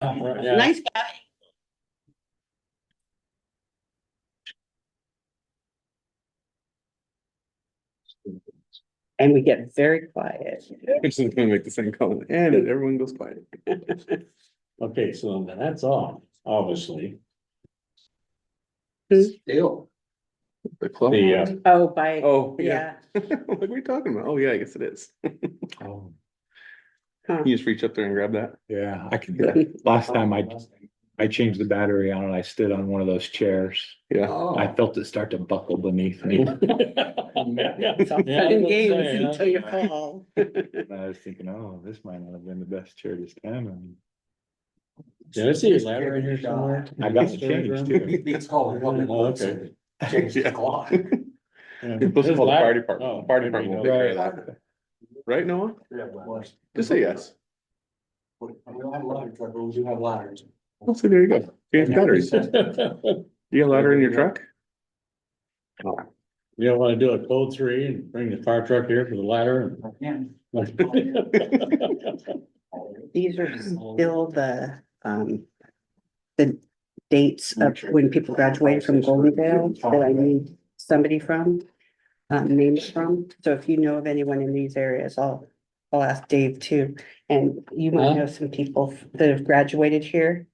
Yeah. Nice guy. And we get very quiet. It's just gonna make the same comment, and everyone goes quiet. Okay, so that's all, obviously. Still. The club. Oh, by, Oh, yeah. yeah. What are we talking about? Oh, yeah, I guess it is. Oh, Huh. You just reach up there and grab that. yeah, I could, last time I changed the battery on and I stood on one of those chairs. Yeah. I felt it start to buckle beneath me. It's all fun and games until you fall. And I was thinking, oh, this might not have been the best chair to stand on. Did I see a ladder in here somewhere? I got the change too. It's called public works. Okay. Change the Yeah. clock. Yeah. You're supposed to call the fire Oh, department. The fire department will take care of that. Right, Noah? Just say yes. We don't have a ladder truck, but we do have ladders. Oh, so there you go. Change batteries. You got a ladder in your truck? You don't wanna do a code 3 and bring the fire truck here for the ladder? Yeah. These are still the dates of when people graduated from Golden Vale that I need somebody from, names from. So if you know of anyone in these areas, I'll ask Dave too. And you might know some people that have graduated here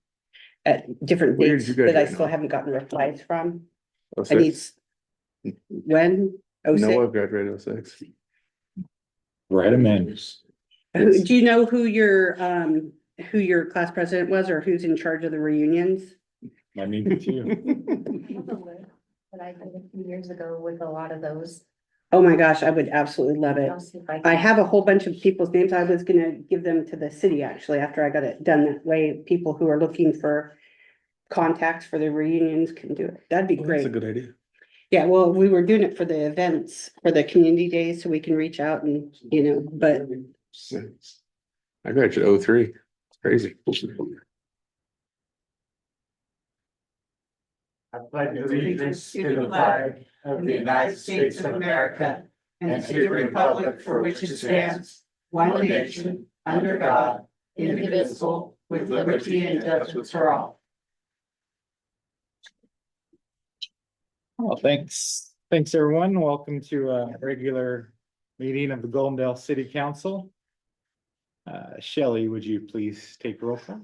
at different Where did dates you that I graduate, still Noah? haven't gotten replies from. Oh, I need, six. when? Oh, Noah six. graduated 06. Write them in. Do you know who your class president was or who's in charge of the reunions? I need it too. That I did a few years ago with a lot of those. Oh my gosh, I would absolutely love it. I'll see if I I can- have a whole bunch of people's names. I was gonna give them to the city actually, after I got it done that way. People who are looking for contacts for the reunions can do it. That'd be Well, that's a great. good idea. Yeah, well, we were doing it for the events, for the community days, so we can reach out and, but I graduated 03. It's crazy. I pledge allegiance to the flag of the United States of America and to the republic for which it stands, one nation, under God, indivisible, with liberty and justice for all. Well, thanks. Thanks, everyone. Welcome to a regular meeting of the Goldendale City Council. Shelley, would you please take roll call?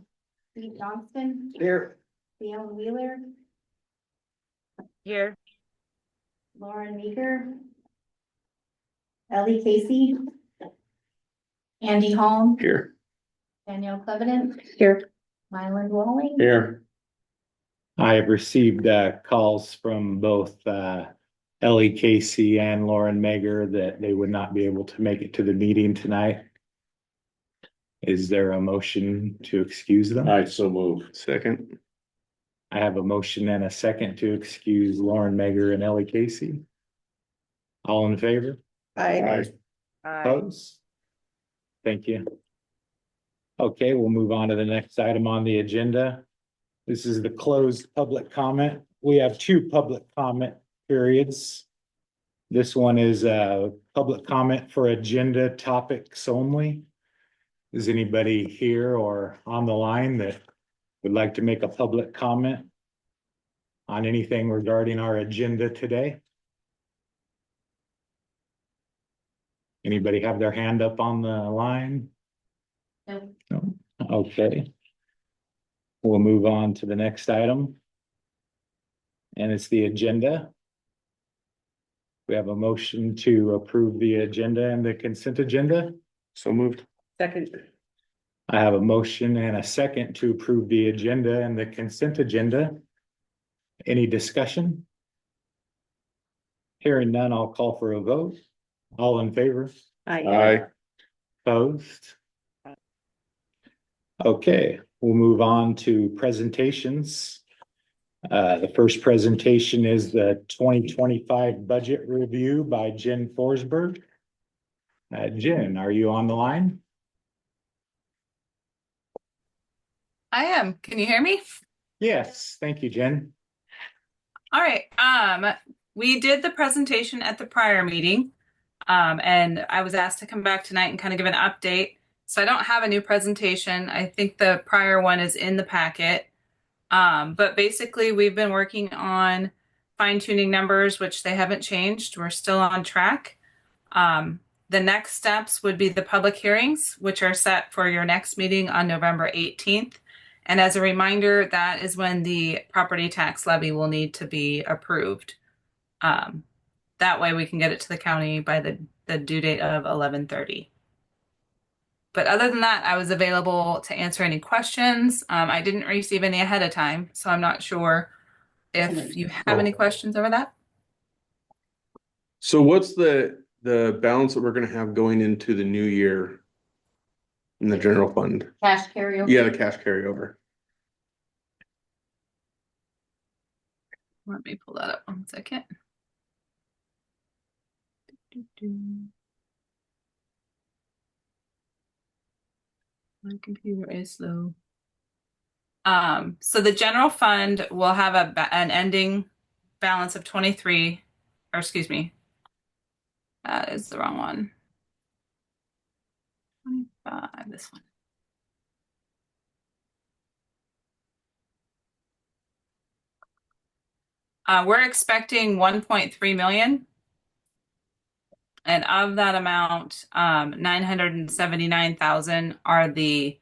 Steve Johnston, here, Leon Wheeler, Here. Lauren Meeker, Ellie Casey, Andy Holm, Here. Danielle Clevenant, here. Mylan Walling. Here, I have received calls from both Ellie Casey and Lauren Mager that they would not be able to make it to the meeting tonight. Is there a motion to excuse them? I so move. Second. I have a motion and a second to excuse Lauren Mager and Ellie Casey. All in favor? I, Opposed? Thank you. Okay, we'll move on to the next item on the agenda. This is the closed public comment. We have two public comment periods. This one is a public comment for agenda topics only. Is anybody here or on the line that would like to make a public comment on anything regarding our agenda today? Anybody have their hand up on the line? No. No? Okay. We'll move on to the next item. And it's the agenda. We have a motion to approve the agenda and the consent agenda. So moved. second, I have a motion and a second to approve the agenda and the consent agenda. Any discussion? Hearing none, I'll call for a vote. All in favor? Aye. Opposed? Okay, we'll move on to presentations. The first presentation is the 2025 budget review by Jen Forsberg. Jen, are you on the line? I am. Can you hear me? Yes, thank you, Jen. All right. We did the presentation at the prior meeting. And I was asked to come back tonight and kind of give an update. So I don't have a new presentation. I think the prior one is in the packet. But basically we've been working on fine tuning numbers, which they haven't changed. We're still on track. The next steps would be the public hearings, which are set for your next meeting on November 18th. And as a reminder, that is when the property tax levy will need to be approved. That way we can get it to the county by the due date of 11/30. But other than that, I was available to answer any questions. I didn't receive any ahead of time, so I'm not sure if you have any questions over that. So what's the balance that we're gonna have going into the new year? In the general fund? Cash carryover. Yeah, the cash carryover. Let me pull that up 1 second. My computer is slow. So the general fund will have an ending balance of 23, or excuse me, that is the wrong one. 25, this one. We're expecting 1.3 million. And of that amount, 979,000 are the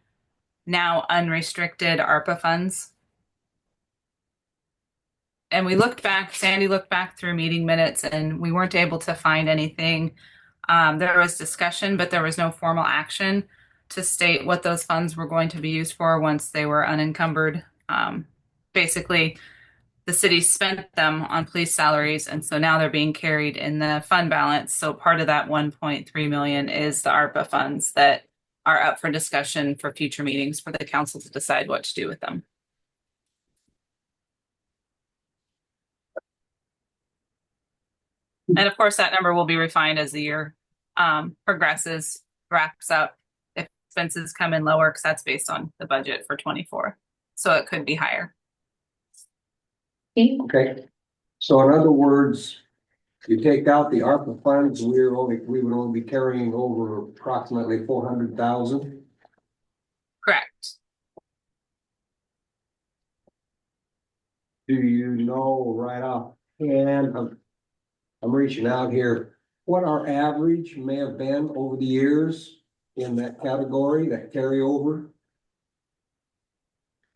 now unrestricted ARPA funds. And we looked back, Sandy looked back through meeting minutes, and we weren't able to find anything. There was discussion, but there was no formal action to state what those funds were going to be used for once they were unencumbered. Basically, the city spent them on police salaries, and so now they're being carried in the fund balance. So part of that 1.3 million is the ARPA funds that are up for discussion for future meetings for the council to decide what to do with them. And of course, that number will be refined as the year progresses, wraps up. If expenses come in lower, because that's based on the budget for 24. So it could be higher. Okay, so in other words, you take out the ARPA funds, we would only be carrying over approximately 400,000. Correct. Do you know right offhand, I'm reaching out here, what our average may have been over the years in that category, that carryover?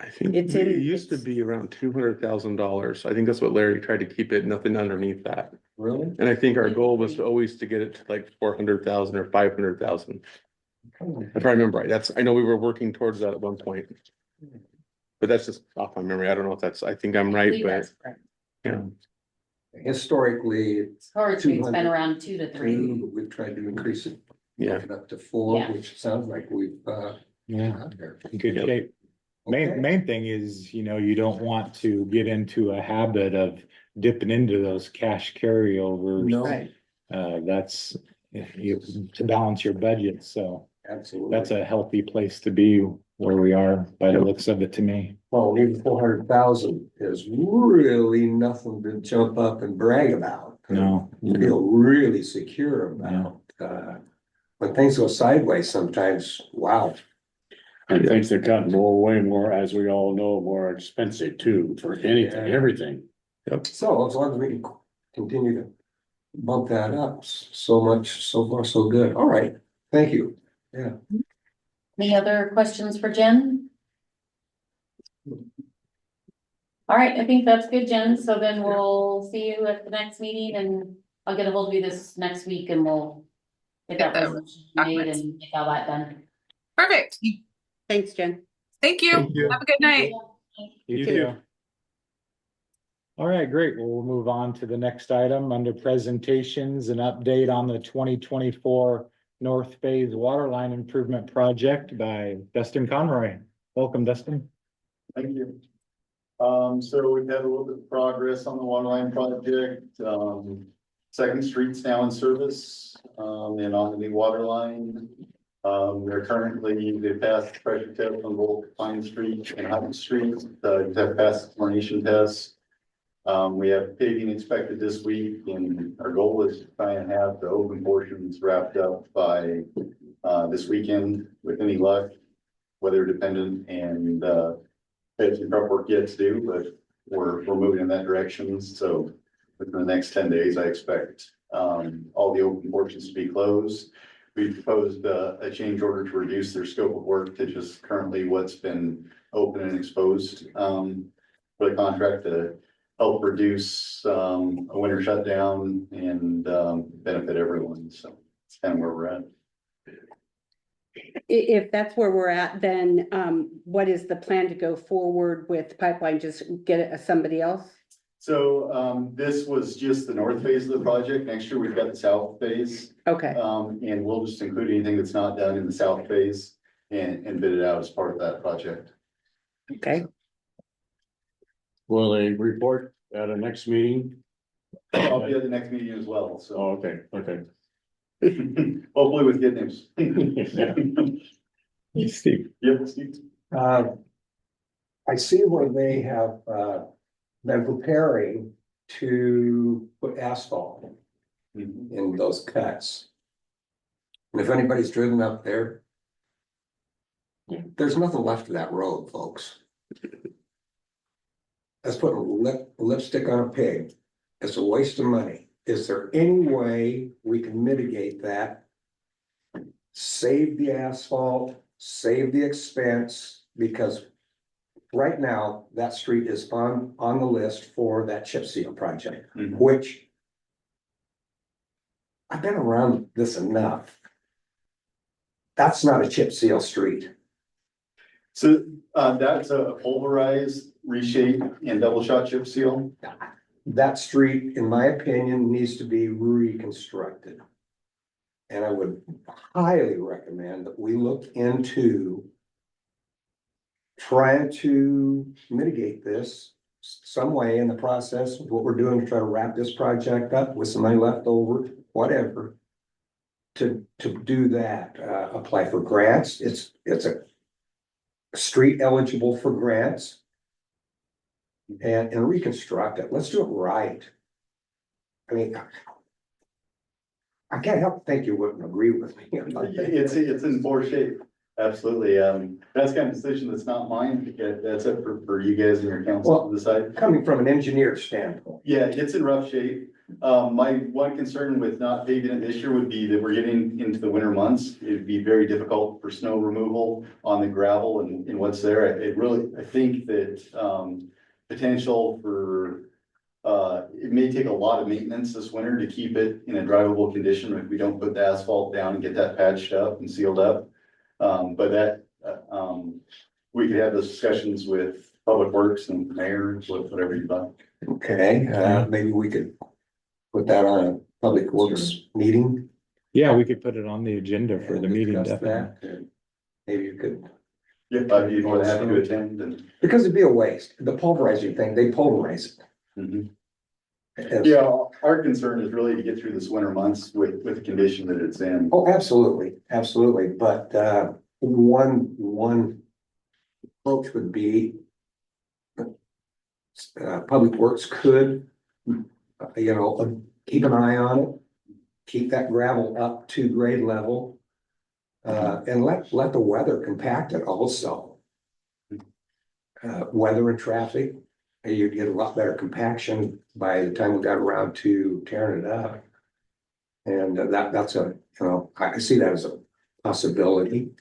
I think It's it in- used to it's- be around $200,000. I think that's what Larry tried to keep it, nothing underneath that. Really? And I think our goal was to always to get it to like 400,000 or 500,000. If I remember right, I know we were working towards that at one point. But that's just off my memory. I don't know if I think I'm right, but yeah. Historically, it's Historically, it's been 200. around 2 to 3. but we've tried to increase it. Yeah. Make it up to 4, Yeah. which sounds like we've, Yeah, got there. in good Yep. shape. Okay. Main thing is, you don't want to get into a habit of dipping into those cash carryovers. No, Right. That's to balance your budget, so absolutely. that's a healthy place to be where we are by the looks of it to me. Well, even 400,000 is really nothing to jump up and brag about. No. Feel really secure about, when things go sideways sometimes, wow. And things have gotten way more, as we all know, more expensive too, for anything, everything. So as long as we can continue to bump that up, so much, so far, so good. All right, thank you. Yeah. Any other questions for Jen? All right, I think that's good, Jen. So then we'll see you at the next meeting, and I'll get a hold of you this next week, and we'll get that resolution made and get all that done. Perfect. Thanks, Jen. Thank you. Thank you. Have a good night. You too. All right, great. Well, we'll move on to the next item under presentations, an update on the 2024 North Phase Waterline Improvement Project by Dustin Conroy. Welcome, Dustin. Thank you. So we've had a little bit of progress on the waterline project. Second Street's now in service, and on the new water line. They're currently, they passed pressure test on both Pine Street and Hutton Street. Have passed chlorination tests. We have paving expected this week, and our goal is to try and have the open portions wrapped up by this weekend with any luck, weather dependent, and, have some prep work yet to do, but we're moving in that direction. So within the next 10 days, I expect, all the open portions to be closed. We proposed a change order to reduce their scope of work to just currently what's been open and exposed, for the contract to help reduce, a winter shutdown and, benefit everyone. So it's kind of where we're at. If that's where we're at, then what is the plan to go forward with pipeline? Just get somebody else? So, this was just the north phase of the project. Next year, we've got the south phase. Okay, And we'll just include anything that's not done in the south phase and bid it out as part of that project. okay. Will they report at a next meeting? I'll be at the next meeting as well, Oh, so okay, okay. hopefully with good news. Steve. Yep, Steve. I see where they have, been preparing to put asphalt in those cuts. And if anybody's driven up there, there's nothing left of that road, folks. That's putting lipstick on a pig. It's a waste of money. Is there any way we can mitigate that? Save the asphalt, save the expense, because right now, that street is on the list for that chip seal project, which I've been around this enough. That's not a chip seal street. So, that's a pulverized, reshape and double shot chip seal. That street, in my opinion, needs to be reconstructed. And I would highly recommend that we look into trying to mitigate this some way in the process of what we're doing to try to wrap this project up with some money left over, whatever. To do that, apply for grants. It's a street eligible for grants. And reconstruct it. Let's do it right. I mean, I can't help but think you wouldn't agree with me. It's in poor shape. Absolutely. That's kind of decision that's not mine. That's up for you guys and your council to decide. Coming from an engineer standpoint. Yeah, it's in rough shape. My one concern with not paving it this year would be that we're getting into the winter months. It'd be very difficult for snow removal on the gravel and what's there. I think that, potential for, it may take a lot of maintenance this winter to keep it in a drivable condition if we don't put the asphalt down and get that patched up and sealed up. But that, we could have those discussions with Public Works and mayor, whatever you'd like. Okay, maybe we could put that on a public works meeting. Yeah, we could put it on the agenda for the and meeting, discuss definitely. that, and maybe you could, Yep, I'd be more than happy to attend and. because it'd be a waste. The pulverizing thing, they pulverize it. And- Yeah, our concern is really to get through this winter months with the condition that it's in. Oh, absolutely, absolutely, but one approach would be. Public Works could, keep an eye on it. Keep that gravel up to grade level. And let the weather compact it also. Weather and traffic, you get a lot better compaction by the time we got around to tearing it up. And that's I see that as a possibility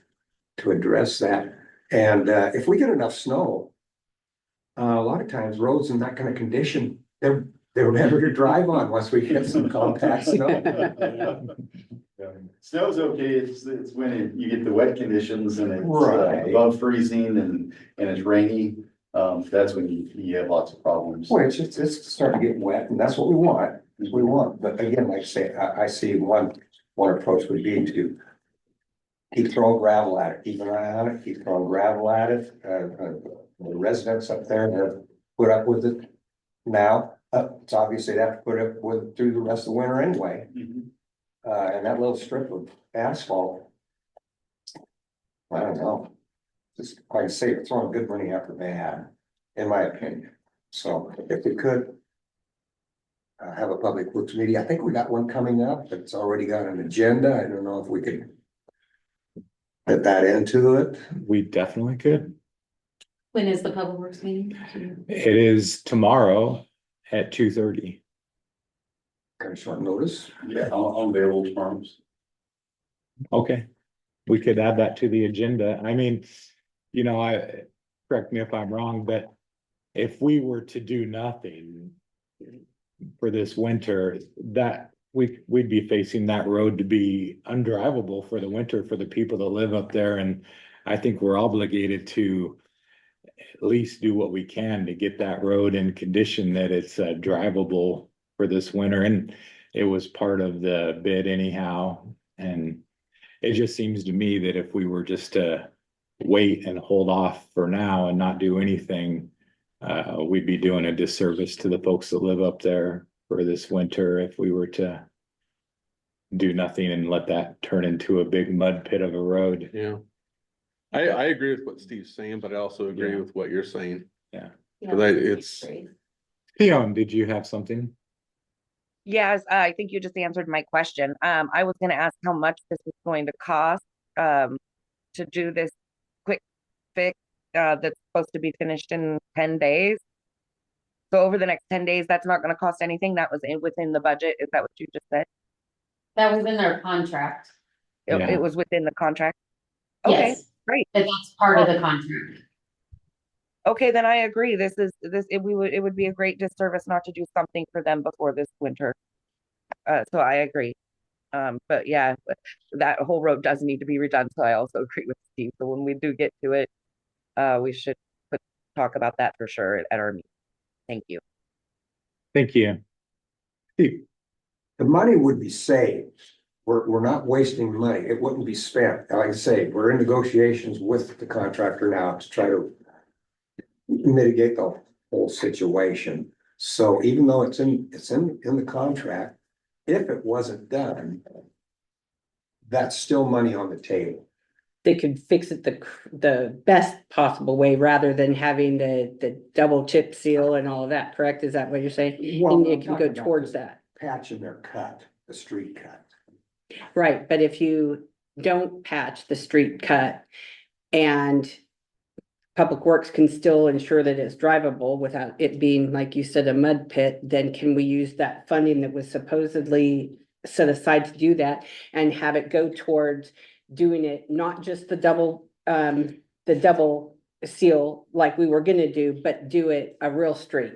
to address that. And if we get enough snow, a lot of times roads in that kind of condition, they're better to drive on once we get some compact snow. Snow's okay, it's when you get the wet conditions and it's Right. above freezing and it's rainy, that's when you have lots of problems. Well, it's starting to get wet, and that's what we want, but again, like I say, I see one approach would be to. Keep throwing gravel at it, keep an eye on it, keep throwing gravel at it, the residents up there have put up with it. Now, it's obviously they have to put up with it through the rest of the winter anyway, Mhm. and that little strip of asphalt. I don't know, just like I say, you're throwing good money after bad, in my opinion, so if we could. Have a public works meeting, I think we got one coming up, it's already got an agenda, I don't know if we could. fit that into it? We definitely could. When is the public works meeting? It is tomorrow at 2:30. Kind of short notice. Yeah, I'm available tomorrow. Okay. We could add that to the agenda. I mean, you know, correct me if I'm wrong, but if we were to do nothing for this winter, that we'd be facing that road to be undrivable for the winter for the people that live up there. And I think we're obligated to at least do what we can to get that road in condition that it's drivable for this winter. And it was part of the bid anyhow. And it just seems to me that if we were just to wait and hold off for now and not do anything, we'd be doing a disservice to the folks that live up there for this winter if we were to do nothing and let that turn into a big mud pit of a road. Yeah. I agree with what Steve's saying, but I also agree Yeah. with what you're saying. Yeah, But it's- great. Leon, did you have something? Yes, I think you just answered my question. I was gonna ask how much this was going to cost, to do this quick fix, that's supposed to be finished in 10 days. So over the next 10 days, that's not gonna cost anything. That was within the budget. Is that what you just said? That was in their contract. Yeah. It was within the contract? Okay, Yes. great. That's part of the contract. Okay, then I agree. It would be a great disservice not to do something for them before this winter. So I agree. But yeah, that whole road does need to be redone, so I also agree with Steve. So when we do get to it, we should talk about that for sure at our meeting. Thank you. Thank you. Steve? The money would be saved. We're not wasting money. It wouldn't be spent. Like I say, we're in negotiations with the contractor now to try to mitigate the whole situation. So even though it's in the contract, if it wasn't done, that's still money on the table. They could fix it the best possible way rather than having the double chip seal and all of that, correct? Is that what you're saying? Well, And I'm it can go talking about towards the that. Patch in their cut, the street cut. Right, but if you don't patch the street cut and Public Works can still ensure that it's drivable without it being, like you said, a mud pit, then can we use that funding that was supposedly set aside to do that and have it go towards doing it, not just the double seal like we were gonna do, but do it a real street,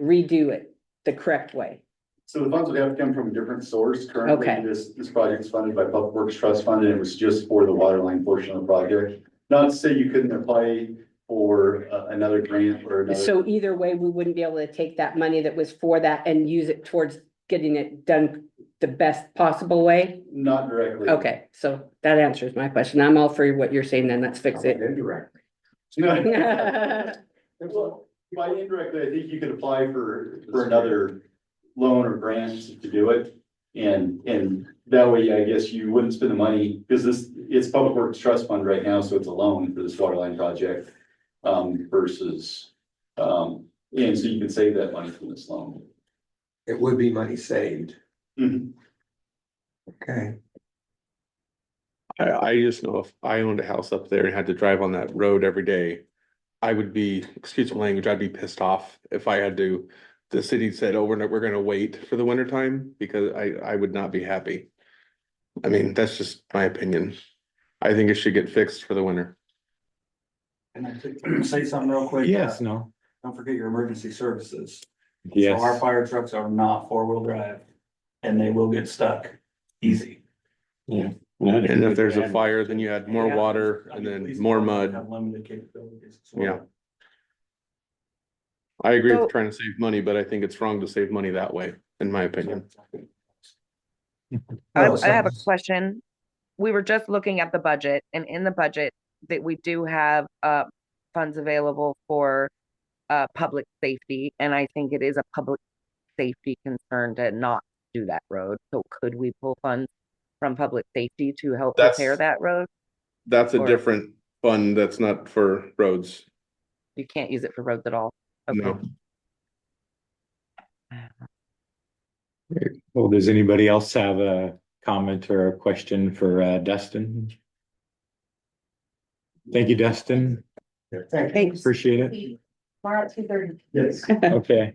redo it the correct way? So the funds would have to come from a different source. Currently, Okay. this project's funded by Public Works Trust Fund, and it was just for the water line portion of the project. Not to say you couldn't apply for another grant or another. So either way, we wouldn't be able to take that money that was for that and use it towards getting it done the best possible way? Not directly. Okay, so that answers my question. I'm all for what you're saying then, let's fix it. Indirect. Well, by indirectly, I think you could apply for another loan or grant to do it. And that way, I guess you wouldn't spend the money, because it's Public Works Trust Fund right now, so it's a loan for this water line project. Versus, and so you can save that money from this loan. It would be money saved. Mhm. Okay. I just know if I owned a house up there and had to drive on that road every day, I would be, excuse my language, I'd be pissed off if I had to. The city said, oh, we're gonna wait for the winter time, because I would not be happy. I mean, that's just my opinion. I think it should get fixed for the winter. Can I say something real quick? Yes, no? Don't forget your emergency services. So our Yes. fire trucks are not four-wheel drive and they will get stuck easy. And if there's a fire, then you add more Yeah. water and then more mud. Have limited capabilities. as Yeah. well. I agree So- with trying to save money, but I think it's wrong to save money that way, in my opinion. I have a question. We were just looking at the budget, and in the budget that we do have funds available for public safety, and I think it is a public safety concern to not do that road. So could we pull funds from public safety to help That's- repair that road? That's a Or- different fund that's not for roads. You can't use it for roads at all. Okay. No. Well, does anybody else have a comment or a question for Dustin? Thank you, Dustin. Thanks. Appreciate it. Tomorrow at 2:30. Yes. Okay.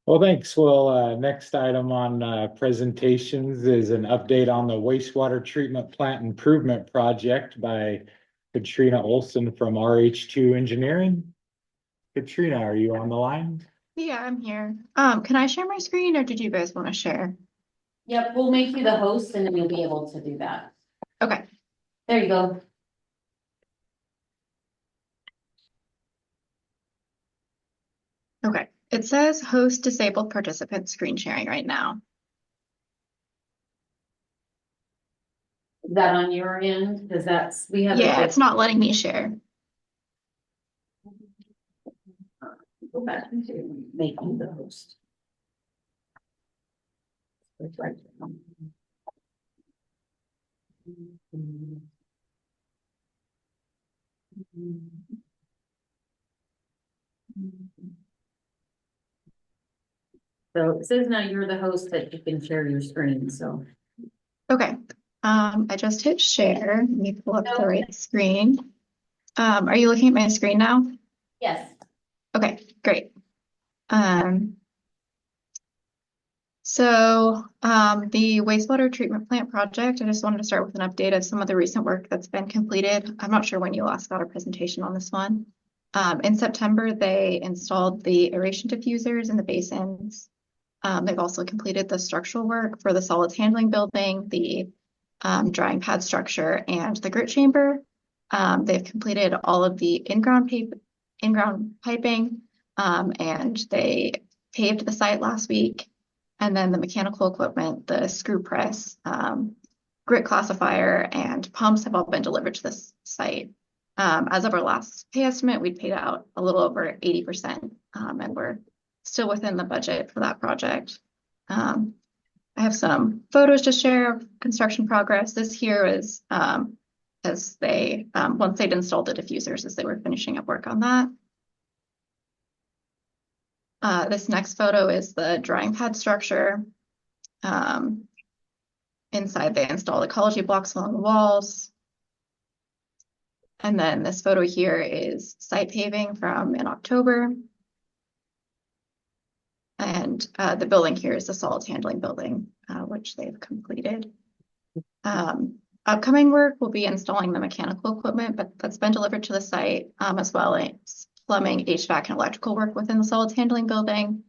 Well, thanks. Well, next item on presentations is an update on the wastewater treatment plant improvement project by Katrina Olson from RH2 Engineering. Katrina, are you on the line? Yeah, I'm here. Can I share my screen or did you guys want to share? Yep, we'll make you the host and then you'll be able to do that. Okay. There you go. Okay. It says host disabled participant screen sharing right now. Is that on your end? Cause that's, we have. Yeah, it's not letting me share. Go back to make you the host. That's right. So it says now you're the host that you can share your screen, so. Okay. I just hit share. Let me pull up the right screen. Are you looking at my screen now? Yes. Okay, great. The wastewater treatment plant project, I just wanted to start with an update of some of the recent work that's been completed. I'm not sure when you last got a presentation on this one. In September, they installed the aeration diffusers in the basins. They've also completed the structural work for the solids handling building, the drying pad structure, and the grit chamber. They've completed all of the in-ground piping, and they paved the site last week. And then the mechanical equipment, the screw press, grit classifier, and pumps have all been delivered to this site. As of our last pay estimate, we paid out a little over 80%, and we're still within the budget for that project. I have some photos to share of construction progress. This here is as they once they'd installed the diffusers as they were finishing up work on that. This next photo is the drying pad structure. Inside they installed ecology blocks along the walls. And then this photo here is site paving from in October. And the building here is the solids handling building, which they've completed. Upcoming work will be installing the mechanical equipment, but that's been delivered to the site, as well as plumbing, HVAC, and electrical work within the solids handling building.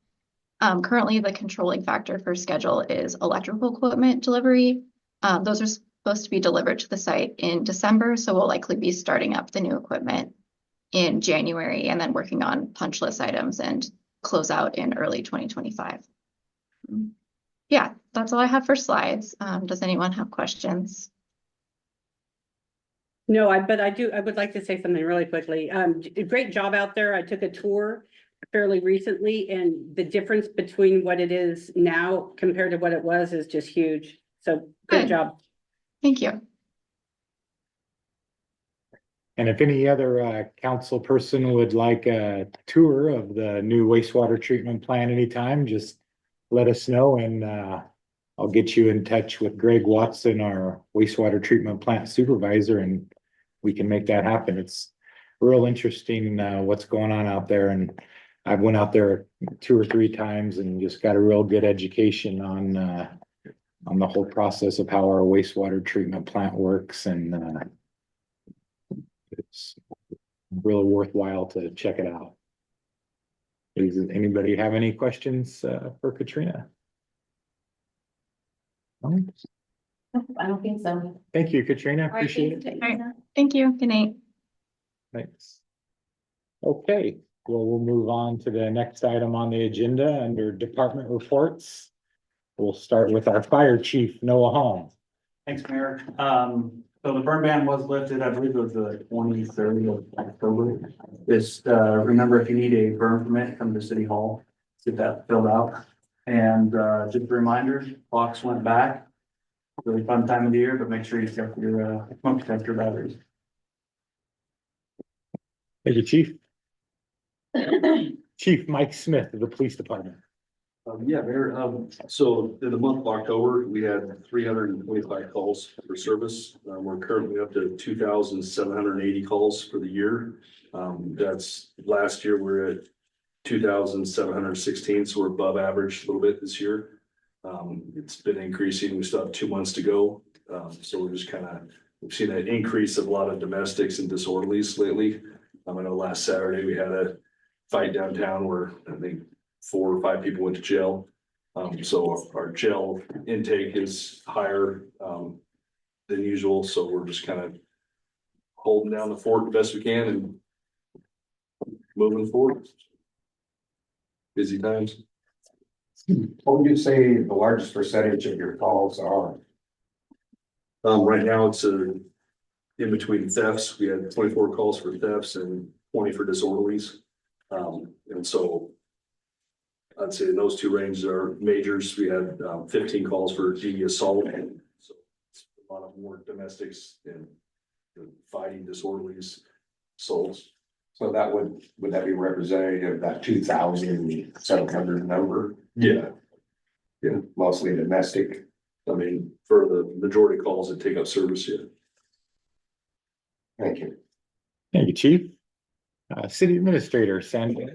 Currently, the controlling factor for schedule is electrical equipment delivery. Those are supposed to be delivered to the site in December, so we'll likely be starting up the new equipment in January and then working on punch list items and close out in early 2025. Yeah, that's all I have for slides. Does anyone have questions? No, but I would like to say something really quickly. Great job out there. I took a tour fairly recently and the difference between what it is now compared to what it was is just huge. So good job. Thank you. And if any other council person would like a tour of the new wastewater treatment plant anytime, just let us know and I'll get you in touch with Greg Watson, our wastewater treatment plant supervisor, and we can make that happen. It's real interesting what's going on out there, and I've went out there 2 or 3 times and just got a real good education on the whole process of how our wastewater treatment plant works, and it's really worthwhile to check it out. Does anybody have any questions for Katrina? No? I don't think so. Thank you, Katrina. All right, Appreciate thanks, it. Katrina. Thank you. Good night. Thanks. Okay, well, we'll move on to the next item on the agenda under department reports. We'll start with our fire chief, Noah Holm. Thanks, Mayor. So the burn ban was lifted, I believe it was the 23rd of October. Just remember, if you need a burn permit, come to City Hall, get that filled out. And just a reminder, clocks went back. Really fun time of the year, but make sure you check your smoke detector batteries. Thank you, Chief. Chief Mike Smith of the Police Department. Yeah, Mayor, so in the month of October, we had 325 calls for service. We're currently up to 2,780 calls for the year. That's last year, we're at 2,716, so we're above average a little bit this year. It's been increasing. We still have 2 months to go. So we're just we've seen an increase of a lot of domestics and disorderlies lately. I know last Saturday we had a fight downtown where I think 4 or 5 people went to jail. So our jail intake is higher than usual. So we're just kind of holding down the fort the best we can and moving forward. Busy times. What would you say the largest percentage of your calls are? Right now it's in between thefts. We had 24 calls for thefts and 20 for disorderlies. And so I'd say those two ranges are majors. We had 15 calls for DV assault. So it's a lot of more domestics and fighting disorderlies, assaults. So that would that be representative of that 2,700 number? Yeah. Yeah, mostly domestic. I mean, for the majority of calls that take up service, yeah. Thank you. Thank you, Chief. City Administrator, Sandy.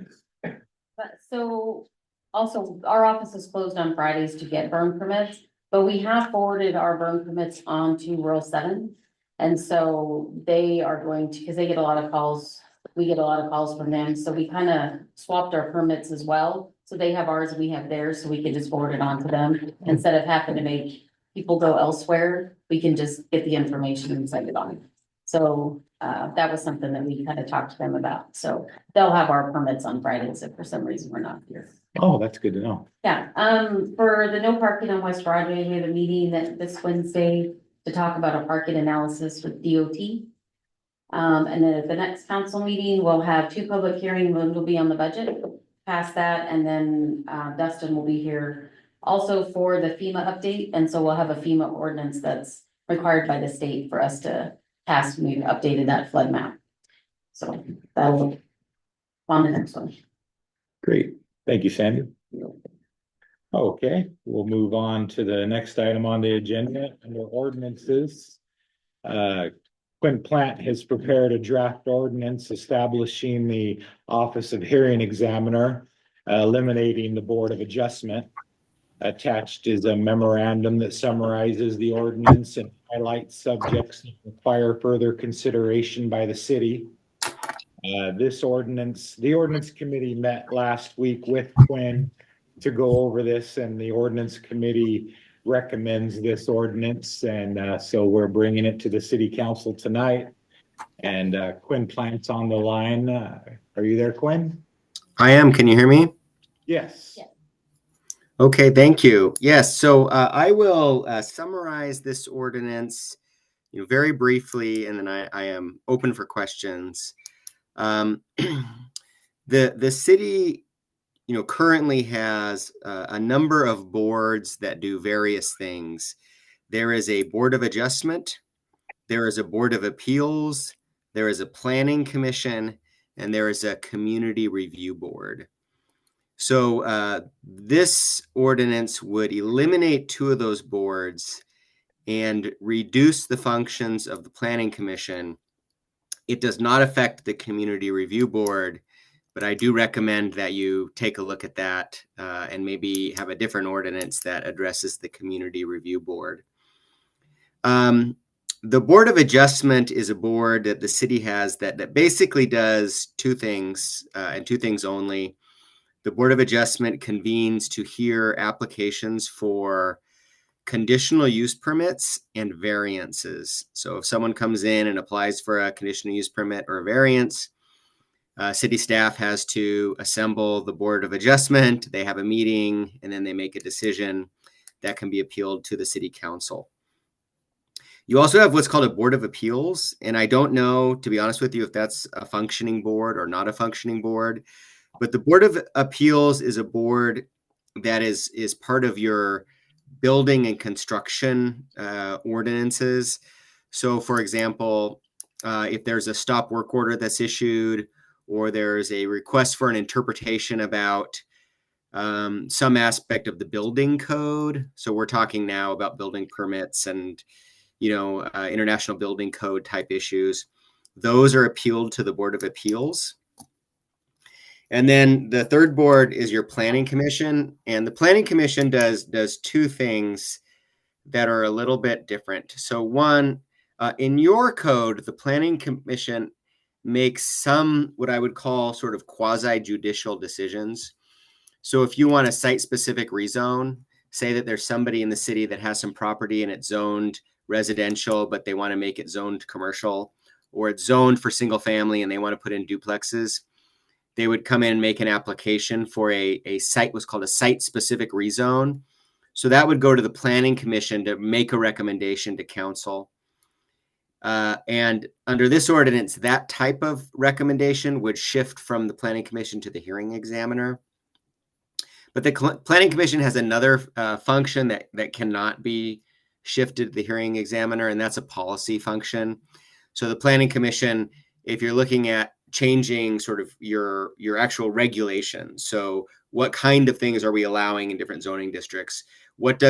So also, our office is closed on Fridays to get burn permits, but we have forwarded our burn permits on to Rural 7. And so they are going to, because they get a lot of calls, we get a lot of calls from them. So we kind of swapped our permits as well. So they have ours, we have theirs, so we can just forward it on to them. Instead of having to make people go elsewhere, we can just get the information and send it on. So that was something that we kind of talked to them about. So they'll have our permits on Fridays if for some reason we're not here. Oh, that's good to know. Yeah, for the no parking on West Broadway, we have a meeting this Wednesday to talk about a parking analysis with DOT. And then at the next council meeting, we'll have 2 public hearings. One will be on the budget, past that, and then Dustin will be here also for the FEMA update. And so we'll have a FEMA ordinance that's required by the state for us to pass. We've updated that flood map. So that'll on the next one. Great. Thank you, Sandy. Okay, we'll move on to the next item on the agenda under ordinances. Quinn Plant has prepared a draft ordinance establishing the Office of Hearing Examiner, eliminating the Board of Adjustment. Attached is a memorandum that summarizes the ordinance and highlights subjects that require further consideration by the city. The ordinance committee met last week with Quinn to go over this, and the ordinance committee recommends this ordinance, and so we're bringing it to the city council tonight. And Quinn Plant's on the line. Are you there, Quinn? I am. Can you hear me? Yes. Okay, thank you. Yes, so I will summarize this ordinance, very briefly, and then I am open for questions. The city, currently has a number of boards that do various things. There is a Board of Adjustment, there is a Board of Appeals, there is a Planning Commission, and there is a Community Review Board. So this ordinance would eliminate 2 of those boards and reduce the functions of the Planning Commission. It does not affect the Community Review Board, but I do recommend that you take a look at that and maybe have a different ordinance that addresses the Community Review Board. The Board of Adjustment is a board that the city has that basically does 2 things and 2 things only. The Board of Adjustment convenes to hear applications for conditional use permits and variances. So if someone comes in and applies for a conditional use permit or a variance, city staff has to assemble the Board of Adjustment. They have a meeting, and then they make a decision that can be appealed to the city council. You also have what's called a Board of Appeals, and I don't know, to be honest with you, if that's a functioning board or not a functioning board. But the Board of Appeals is a board that is part of your building and construction ordinances. So, for example, if there's a stop work order that's issued, or there's a request for an interpretation about some aspect of the building code. So we're talking now about building permits and, international building code type issues. Those are appealed to the Board of Appeals. And then the third board is your Planning Commission. And the Planning Commission does two things that are a little bit different. So one, in your code, the Planning Commission makes some, what I would call sort of quasi-judicial decisions. So if you want a site-specific rezone, say that there's somebody in the city that has some property and it's zoned residential, but they want to make it zoned commercial, or it's zoned for single family and they want to put in duplexes, they would come in and make an application for a site, what's called a site-specific rezone. So that would go to the Planning Commission to make a recommendation to council. And under this ordinance, that type of recommendation would shift from the Planning Commission to the hearing examiner. But the Planning Commission has another function that cannot be shifted to the hearing examiner, and that's a policy function. So the Planning Commission, if you're looking at changing sort of your actual regulations, so what kind of things are we allowing in different zoning districts? What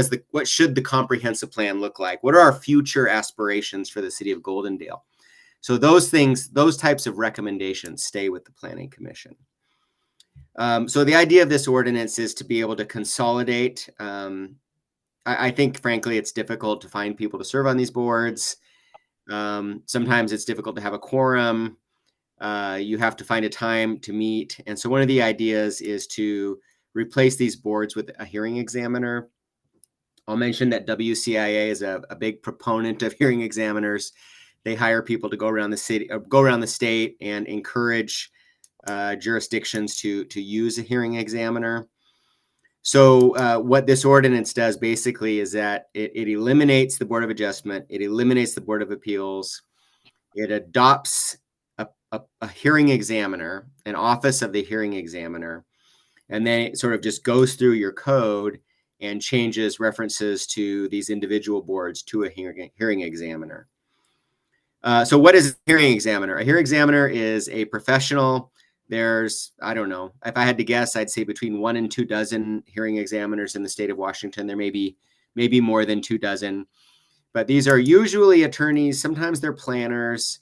should the comprehensive plan look like? What are our future aspirations for the city of Goldendale? So those types of recommendations stay with the Planning Commission. So the idea of this ordinance is to be able to consolidate. I think, frankly, it's difficult to find people to serve on these boards. Sometimes it's difficult to have a quorum. You have to find a time to meet. And so one of the ideas is to replace these boards with a hearing examiner. I'll mention that WCIA is a big proponent of hearing examiners. They hire people to go around the city, go around the state, and encourage jurisdictions to use a hearing examiner. So what this ordinance does basically is that it eliminates the Board of Adjustment, it eliminates the Board of Appeals, it adopts a hearing examiner, an office of the hearing examiner, and then it sort of just goes through your code and changes references to these individual boards to a hearing examiner. So what is a hearing examiner? A hearing examiner is a professional. There's, I don't know, if I had to guess, I'd say between 1 and 2 dozen hearing examiners in the state of Washington. There may be more than 2 dozen, but these are usually attorneys. Sometimes they're planners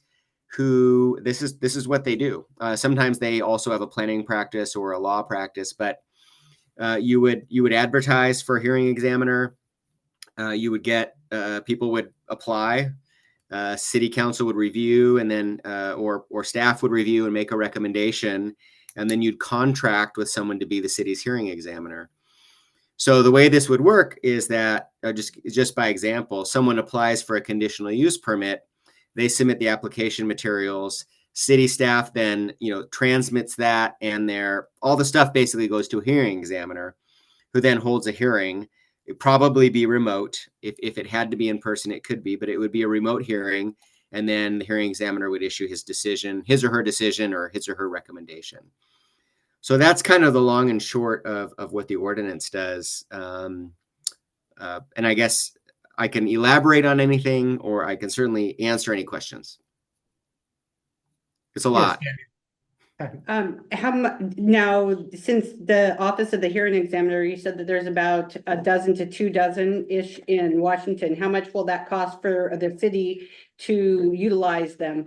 who this is what they do. Sometimes they also have a planning practice or a law practice, but you would advertise for a hearing examiner. You would get people would apply. City council would review, and then or staff would review and make a recommendation, and then you'd contract with someone to be the city's hearing examiner. So the way this would work is that just by example, someone applies for a conditional use permit, they submit the application materials, city staff then transmits that, and all the stuff basically goes to a hearing examiner, who then holds a hearing. It'd probably be remote. If it had to be in person, it could be, but it would be a remote hearing. And then the hearing examiner would issue his or her decision, or his or her recommendation. So that's kind of the long and short of what the ordinance does. And I guess I can elaborate on anything, or I can certainly answer any questions. It's a lot. Now, since the office of the hearing examiner, you said that there's about 1 dozen to 2 dozen-ish in Washington. How much will that cost for the city to utilize them?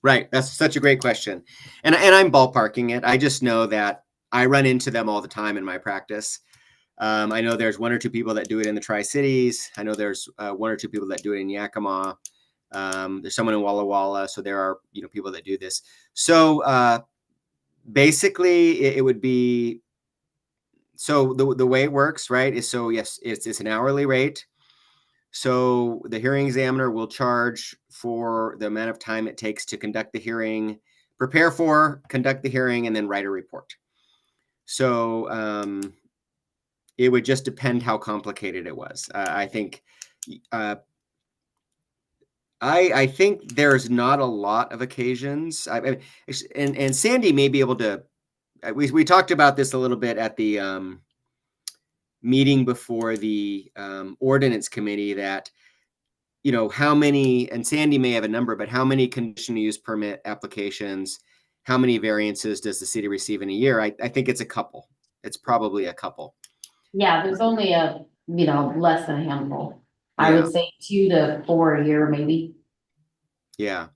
Right. That's such a great question. And I'm ballparking it. I just know that I run into them all the time in my practice. I know there's 1 or 2 people that do it in the Tri-Cities. I know there's 1 or 2 people that do it in Yakima. There's someone in Walla Walla. So there are, people that do this. So basically it would be, so the way it works, right, is yes, it's an hourly rate. So the hearing examiner will charge for the amount of time it takes to conduct the hearing, conduct the hearing, and then write a report. So it would just depend how complicated it was. I think there's not a lot of occasions. And Sandy may be able to. We talked about this a little bit at the meeting before the ordinance committee, that how many, and Sandy may have a number, but how many conditional use permit applications, how many variances does the city receive in a year? I think it's a couple. it's probably a couple. Yeah, there's only less than a handful. I Yeah. would say 2 to 4 a year, maybe. Yeah.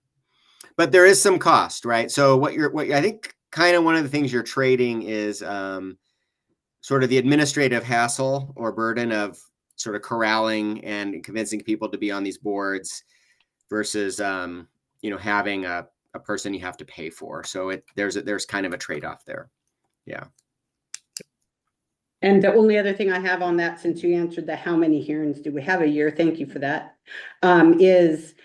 But there is some cost, right? So what I think kind of one of the things you're trading is sort of the administrative hassle or burden of sort of corralling and convincing people to be on these boards versus having a person you have to pay for. So there's kind of a trade-off there. Yeah. And the only other thing I have on that, since you answered the how many hearings do we have a year, thank you for that, is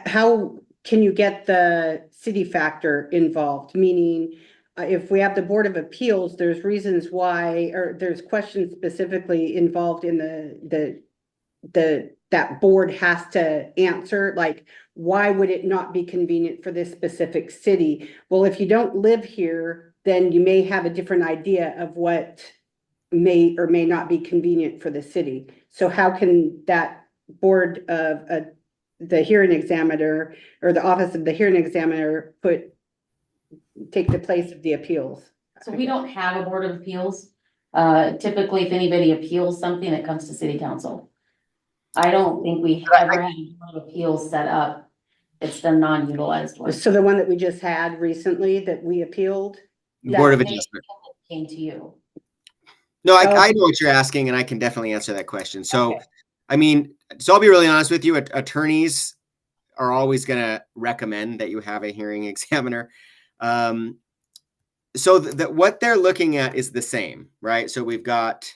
how can you get the city factor involved? Meaning, if we have the Board of Appeals, there's reasons why, or there's questions specifically involved in that board has to answer, like, why would it not be convenient for this specific city? Well, if you don't live here, then you may have a different idea of what may or may not be convenient for the city. So how can that board of the hearing examiner or the office of the hearing examiner take the place of the appeals? So we don't have a Board of Appeals. Typically, if anybody appeals something, it comes to city council. I don't think we ever had a Board of Appeals set up. It's the non-utilized one. So the one that we just had recently that we appealed? Board of Adjustment came to you. No, I know what you're asking, and I can definitely answer that question. So, Okay. I mean, so I'll be really honest with you. Attorneys are always going to recommend that you have a hearing examiner. So what they're looking at is the same, right? So we've got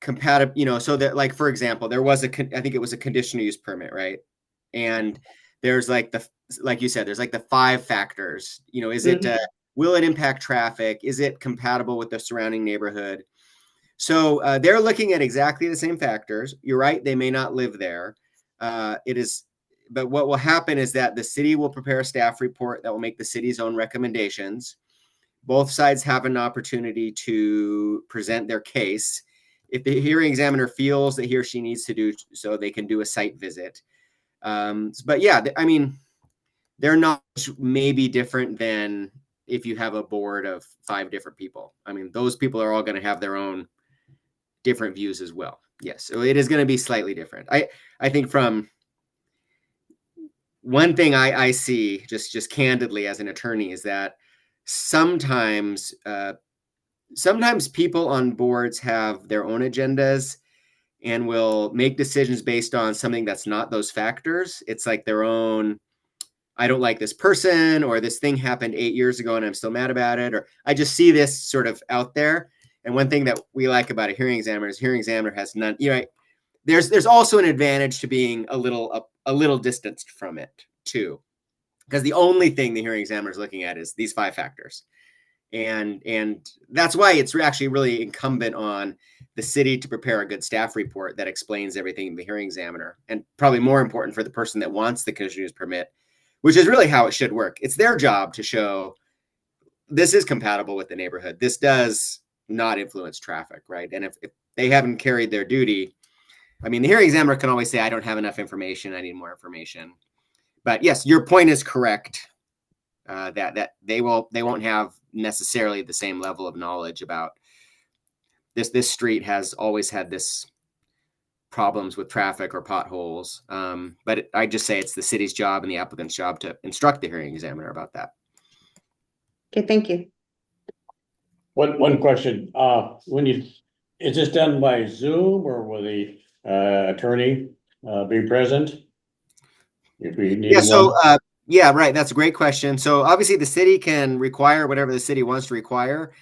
compatible, so that, like, for example, there was I think it was a conditional use permit, right? And there's like you said, there's like the 5 factors, is it, will it impact traffic? Is it compatible with the surrounding neighborhood? So they're looking at exactly the same factors. You're right. They may not live there. But what will happen is that the city will prepare a staff report that will make the city's own recommendations. Both sides have an opportunity to present their case. If the hearing examiner feels that he or she needs to do so, they can do a site visit. But yeah, I mean, they're not maybe different than if you have a board of 5 different people. I mean, those people are all going to have their own different views as well. Yes. So it is going to be slightly different. I think from one thing I see just candidly as an attorney is that sometimes people on boards have their own agendas and will make decisions based on something that's not those factors. It's like their own, I don't like this person, or this thing happened 8 years ago and I'm still mad about it, or I just see this sort of out there. And one thing that we like about a hearing examiner is hearing examiner has none, there's also an advantage to being a little distanced from it too, because the only thing the hearing examiner is looking at is these 5 factors. And that's why it's actually really incumbent on the city to prepare a good staff report that explains everything to the hearing examiner, and probably more important for the person that wants the conditional use permit, which is really how it should work. It's their job to show this is compatible with the neighborhood. This does not influence traffic, right? And if they haven't carried their duty, I mean, the hearing examiner can always say, I don't have enough information, I need more information. But yes, your point is correct, that they won't have necessarily the same level of knowledge about this street has always had this problems with traffic or potholes. But I just say it's the city's job and the applicant's job to instruct the hearing examiner about that. Okay, thank you. One question, is this done by Zoom or will the attorney be present? If we need one? Yeah, right. That's a great question. So obviously the city can require whatever the city wants to require.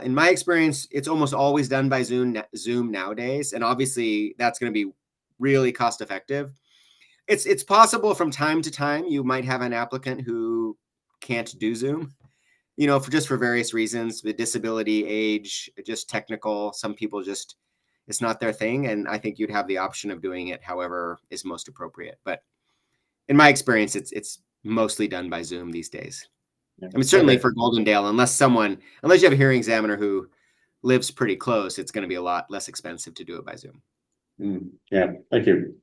In my experience, it's almost always done by Zoom nowadays. And obviously that's going to be really cost effective. It's possible from time to time you might have an applicant who can't do Zoom, for various reasons, the disability, age, just technical. Some people just, it's not their thing. And I think you'd have the option of doing it however is most appropriate. But in my experience, it's mostly done by Zoom these days. I mean, certainly for Goldendale, unless you have a hearing examiner who lives pretty close, it's going to be a lot less expensive to do it by Zoom. Yeah, thank you.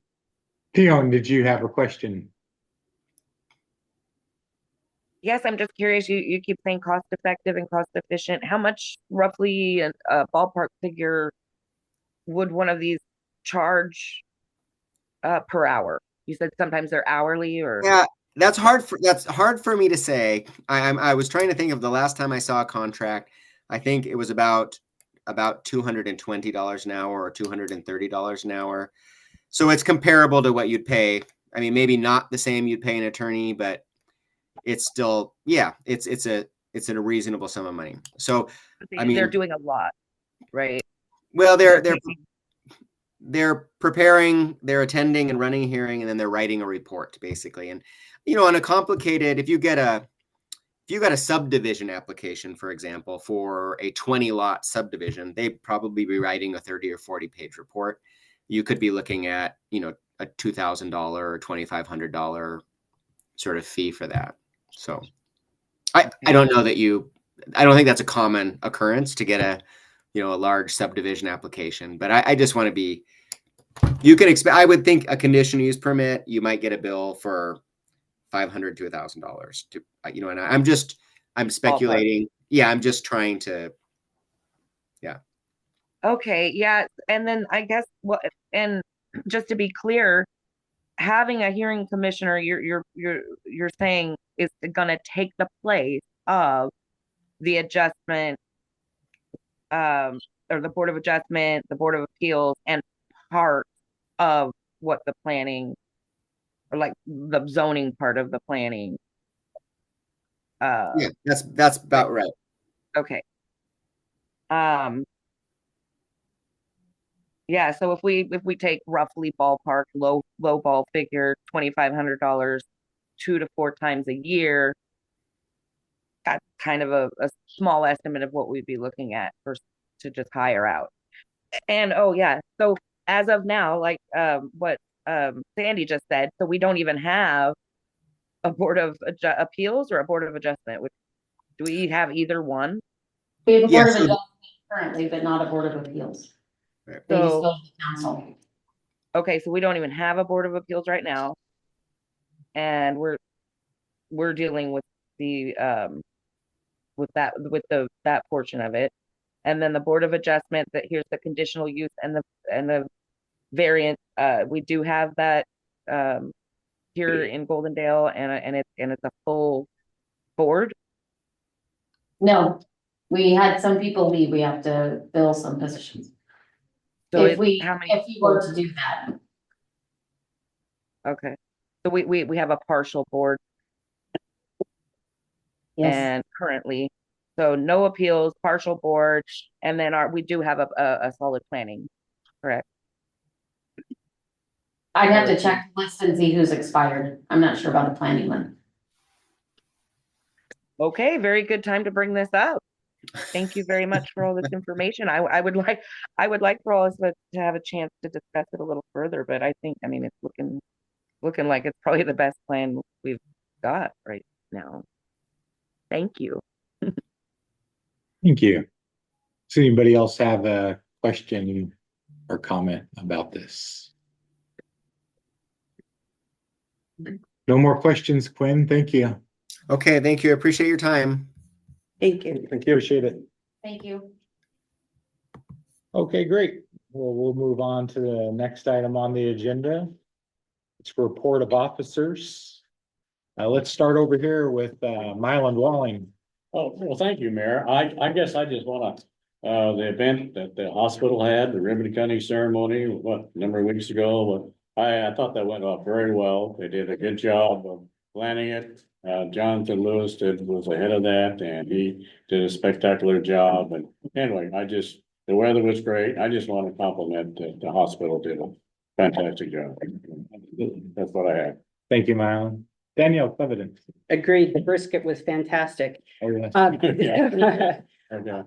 Tion, did you have a question? Yes, I'm just curious, you keep saying cost effective and cost efficient. How much roughly a ballpark figure would one of these charge per hour? You said sometimes they're hourly or? Yeah, that's hard for me to say. I was trying to think of the last time I saw a contract. I think it was about $220 an hour or $230 an hour. So it's comparable to what you'd pay. I mean, maybe not the same you'd pay an attorney, but it's still, yeah, it's a reasonable sum of money. So I mean, They're doing a lot, right? well, They're taking- they're preparing, they're attending and running a hearing, and then they're writing a report basically. And on a complicated, if you got a subdivision application, for example, for a 20 lot subdivision, they'd probably be writing a 30 or 40 page report. You could be looking at, a $2,000 or $2,500 sort of fee for that. So I don't know I don't think that's a common occurrence to get a large subdivision application, but I just want to be, you can expect, I would think a conditional use permit, you might get a bill for $500 to $1,000 to, and I'm speculating. Yeah. I'm just trying to, yeah. Okay, yeah, and then I guess and just to be clear, having a hearing commissioner, you're saying is gonna take the place of the adjustment, or the Board of Adjustment, the Board of Appeals, and part of what the planning, or like the zoning part of the planning. Yeah, that's about right. Okay. Yeah, so if we take roughly ballpark, low ball figure, $2,500, 2 to 4 times a year, that's kind of a small estimate of what we'd be looking at to just hire out. And oh yeah, so as of now, like what Sandy just said, so we don't even have a Board of Appeals or a Board of Adjustment. Do we have either one? We have a Board Yeah, of so- Adjustment currently, but not a Board of Appeals. Right. They just So- go to the council. Okay, so we don't even have a Board of Appeals right now. And we're dealing with the that portion of it. And then the Board of Adjustment, that here's the conditional use and the variant. We do have that here in Goldendale, and it's a full board. No, we had some people leave. We have to fill some positions. So If we were to full- do that. Okay, so we have a partial board. Yes, And currently, so no appeals, partial board, and then we do have a solid planning, correct? I'd have to check the list and see who's expired. I'm not sure about the planning one. Okay, very good time to bring this up. Thank you very much for all this information. I would like for all of us to have a chance to discuss it a little further, but I mean, it's looking like it's probably the best plan we've got right now. Thank you. Thank you. Does anybody else have a question or comment about this? No more questions, Quinn. Thank you. Okay, thank you. I appreciate your time. Thank you. Thank you. Appreciate it. Thank you. Okay, great. Well, we'll move on to the next item on the agenda. It's report of officers. Let's start over here with Mylan Walling. Oh, well, thank you, Mayor. I guess I just wanna, the event that the hospital had, the ribbon cutting ceremony, a number of weeks ago, but I thought that went off very well. They did a good job of planning it. Jonathan Lewis was ahead of that, and he did a spectacular job. And anyway, the weather was great. I just want to compliment the hospital did a fantastic job. That's what I have. Thank you, Mylan. Danielle Clevedon. Agreed. The brisket was fantastic. Oh, yes. Yeah. Okay.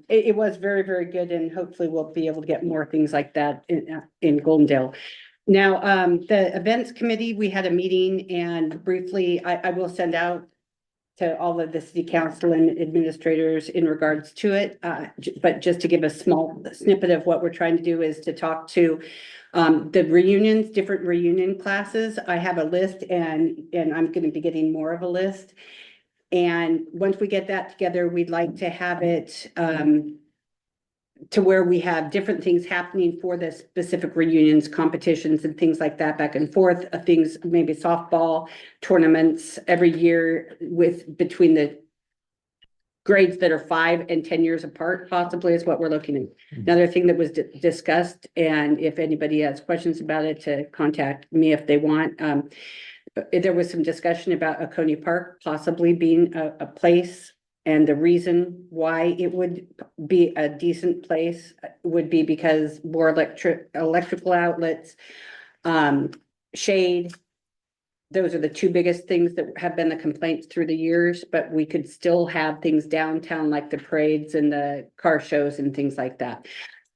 It was very, very good, and hopefully we'll be able to get more things like that in Goldendale. Now, the events committee, we had a meeting, and briefly, I will send out to all of the city council and administrators in regards to it. But just to give a small snippet of what we're trying to do is to talk to the reunions, different reunion classes. I have a list, and I'm going to be getting more of a list. And once we get that together, we'd like to have it, to where we have different things happening for the specific reunions, competitions and things like that back and forth, things, maybe softball tournaments every year between the grades that are 5 and 10 years apart, possibly, is what we're looking at. Another thing that was discussed, and if anybody has questions about it, to contact me if they want. There was some discussion about Oconee Park possibly being a place, and the reason why it would be a decent place would be because more electrical outlets, shade. Those are the two biggest things that have been the complaints through the years, but we could still have things downtown like the parades and the car shows and things like that.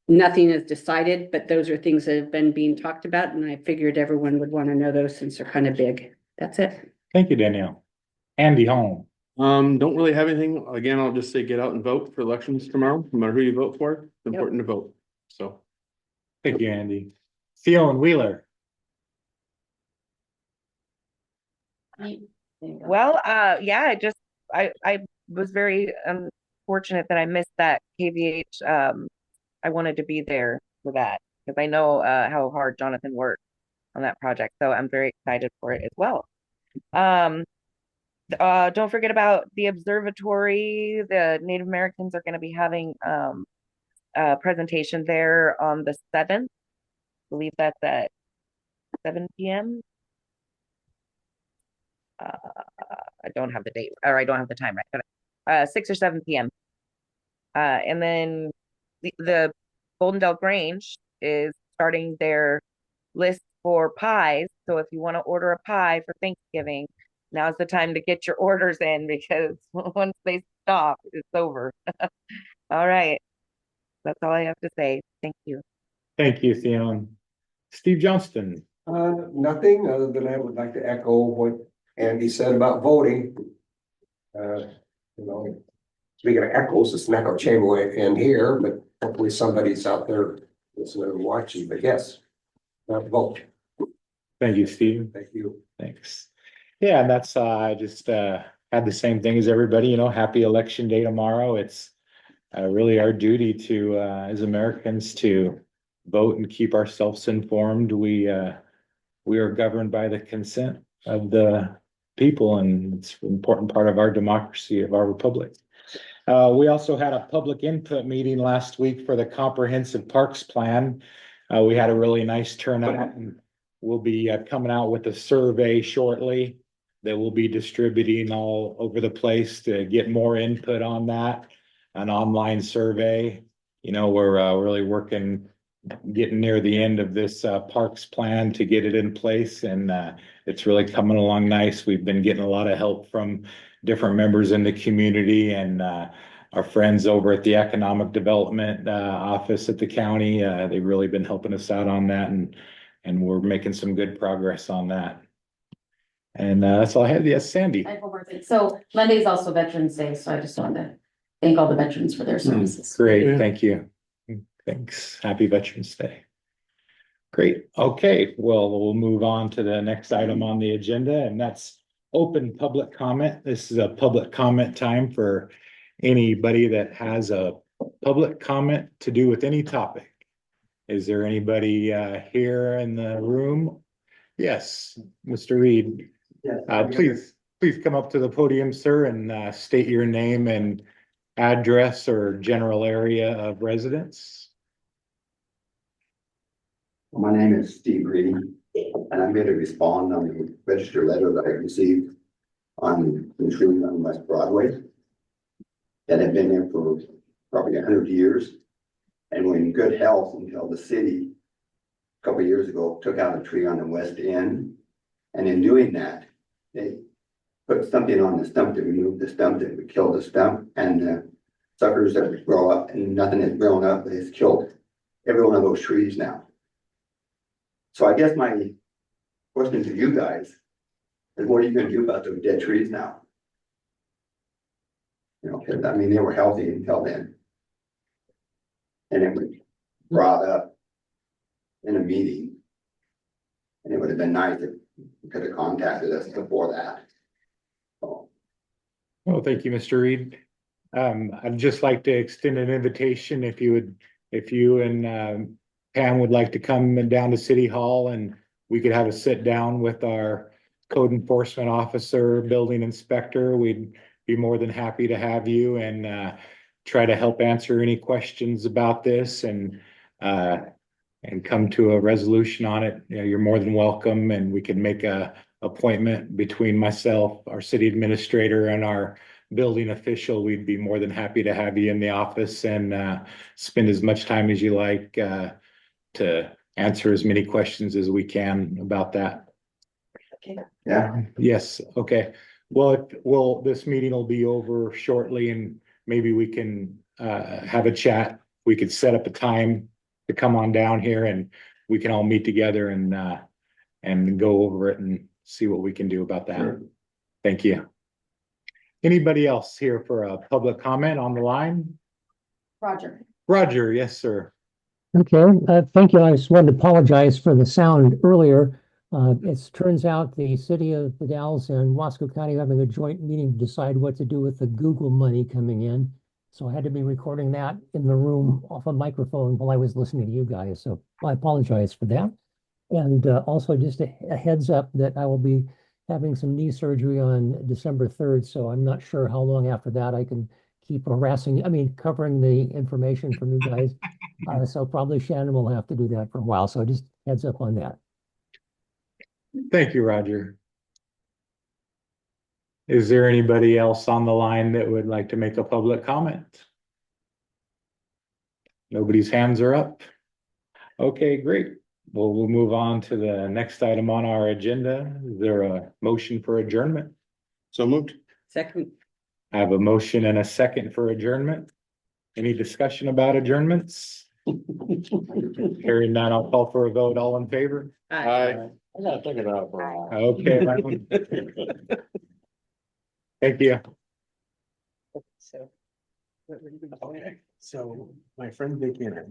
Nothing is decided, but those are things that have been being talked about, and I figured everyone would want to know those since they're kind of big. That's it. Thank you, Danielle. Andy Holm. Don't really have anything. Again, I'll just say get out and vote for elections tomorrow, no matter who you vote for. It's important to vote. So. Thank you, Andy. Theo and Wheeler. Well, yeah, I was very fortunate that I missed that KVH. I wanted to be there for that because I know how hard Jonathan worked on that project. So I'm very excited for it as well. Don't forget about the observatory. The Native Americans are going to be having a presentation there on the 7th. I believe that's at 7 p.m. I don't have the date, or I don't have the time right, but 6 or 7 p.m. And then the Goldendale Grange is starting their list for pies. So if you want to order a pie for Thanksgiving, now's the time to get your orders in, because once they stop, it's over. All right. That's all I have to say. Thank you. Thank you, Theo. Steve Johnston. Nothing other than I would like to echo what Andy said about voting. Speaking of echoes, it's an echo chamber in here, but hopefully somebody's out there listening and watching. But yes, vote. Thank you, Steve. Thank you. Thanks. Yeah, and that's I just had the same thing as everybody. Happy election day tomorrow. It's really our duty to as Americans to vote and keep ourselves informed. We are governed by the consent of the people, and it's an important part of our democracy, of our republic. We also had a public input meeting last week for the comprehensive parks plan. We had a really nice turnout, and we'll be coming out with a survey shortly that we'll be distributing all over the place to get more input on that. An online survey. We're really getting near the end of this parks plan to get it in place, and it's really coming along nice. We've been getting a lot of help from different members in the community and our friends over at the economic development office at the county. They've really been helping us out on that, and we're making some good progress on that. And that's all I have. Yes, Sandy. I have one more thing. So Monday is also Veterans Day, so I just wanted to thank all the veterans for their services. Great, thank you. Thanks. Happy Veterans Day. Great. Okay, well, we'll move on to the next item on the agenda, and that's open public comment. This is a public comment time for anybody that has a public comment to do with any topic. Is there anybody here in the room? Yes, Mr. Reed. Please come up to the podium, sir, and state your name and address or general area of residence. My name is Steve Reed, and I'm here to respond on the register letter that I received on intrusion on West Broadway that had been there for probably 100 years and were in good health until the city a couple of years ago took out a tree on the west end, and in doing that they put something on the stump to remove the stump that would kill the stump, and the suckers that would grow up, and nothing has grown up. It's killed every one of those trees now. So I guess my question to you guys is, what are you going to do about those dead trees now? Because I mean, they were healthy until then. And it was brought up in a meeting. And it would have been nice if you could have contacted us before that. So Well, thank you, Mr. Reed. I'd just like to extend an invitation if you and Pam would like to come down to City Hall and we could have a sit down with our code enforcement officer, building inspector. We'd be more than happy to have you and try to help answer any questions about this and come to a resolution on it. You know, you're more than welcome, and we can make a appointment between myself, our city administrator, and our building official. We'd be more than happy to have you in the office and spend as much time as you like to answer as many questions as we can about that. Yeah. Yes, okay. Well, this meeting will be over shortly and maybe we can have a chat. We could set up a time to come on down here and we can all meet together and go over it and see what we can do about that. Sure. Thank you. Anybody else here for a public comment on the line? Roger. Roger, yes, sir. Okay, thank you. I just wanted to apologize for the sound earlier. It turns out the city of The Dalles and Wasco County are having a joint meeting to decide what to do with the Google money coming in. So I had to be recording that in the room off a microphone while I was listening to you guys. So I apologize for that. And also just a heads up that I will be having some knee surgery on December 3rd. So I'm not sure how long after that I can keep covering the information from you guys. So probably Shannon will have to do that for a while. So just heads up on that. Thank you, Roger. Is there anybody else on the line that would like to make a public comment? Nobody's hands are up. Okay, great. Well, we'll move on to the next item on our agenda. Is there a motion for adjournment? So moved. Second. I have a motion and a second for adjournment. Any discussion about adjournments? Hearing none, I'll call for a vote. All in favor? I gotta think about it for a while. Okay. Thank you. So. Okay, so my friend Vicky and I.